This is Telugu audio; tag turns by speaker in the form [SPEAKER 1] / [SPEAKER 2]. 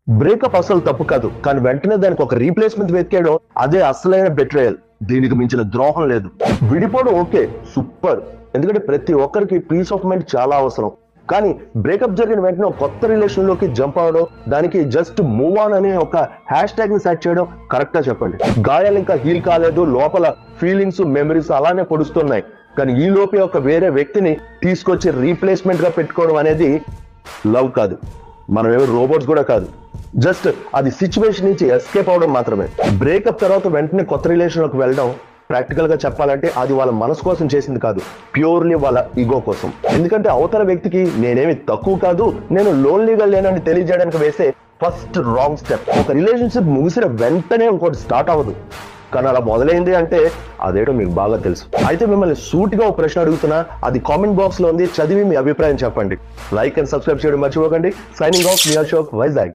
[SPEAKER 1] బ్రేకప్ అసలు తప్పు కాదు, కానీ వెంటనే దానికి ఒక రీప్లేస్మెంట్ వెతికేయడం అదే అసలైన బెట్రేయల్. దీనికి మించిన ద్రోహం లేదు. విడిపోవడం ఓకే, సూపర్, ఎందుకంటే ప్రతి ఒక్కరికి పీస్ ఆఫ్ మైండ్ చాలా అవసరం. కానీ బ్రేకప్ జరిగిన వెంటనే ఒక కొత్త రిలేషన్ లోకి జంప్ అవడం, దానికి జస్ట్ మూవ్ ఆన్ అనే ఒక హ్యాష్ ట్యాగ్ ని సెట్ చేయడం కరెక్టా చెప్పండి? గాయాలు ఇంకా హీల్ కాలేదు, లోపల ఫీలింగ్స్ మెమరీస్ అలానే పొడుస్తున్నాయి. కానీ ఈ లోపే ఒక వేరే వ్యక్తిని తీసుకొచ్చి రీప్లేస్మెంట్ గా పెట్టుకోవడం అనేది లవ్ కాదు. మనం ఎవరు రోబోట్స్ కూడా కాదు. జస్ట్ అది సిచ్యువేషన్ నుంచి ఎస్కేప్ అవడం మాత్రమే. బ్రేకప్ తర్వాత వెంటనే కొత్త రిలేషన్ లోకి వెళ్ళడం ప్రాక్టికల్ గా చెప్పాలంటే అది వాళ్ళ మనసు కోసం చేసింది కాదు, ప్యూర్లీ వాళ్ళ ఈగో కోసం. ఎందుకంటే అవతల వ్యక్తికి నేనేమి తక్కువ కాదు, నేను లోన్లీగా లేనని తెలియజేయడానికి వేసే ఫస్ట్ రాంగ్ స్టెప్. ఒక రిలేషన్షిప్ ముగిసిన వెంటనే ఇంకోటి స్టార్ట్ అవ్వదు, కానీ అలా మొదలైంది అంటే అదేటో మీకు బాగా తెలుసు. అయితే మిమ్మల్ని సూటిగా ఒక ప్రశ్న అడుగుతున్నా, అది కామెంట్ బాక్స్ లో ఉంది, చదివి మీ అభిప్రాయం చెప్పండి. లైక్ అండ్ సబ్స్క్రైబ్ చేయడం మర్చిపోకండి. సైనింగ్ ఆఫ్, మీ అశోక్, వైజాగ్.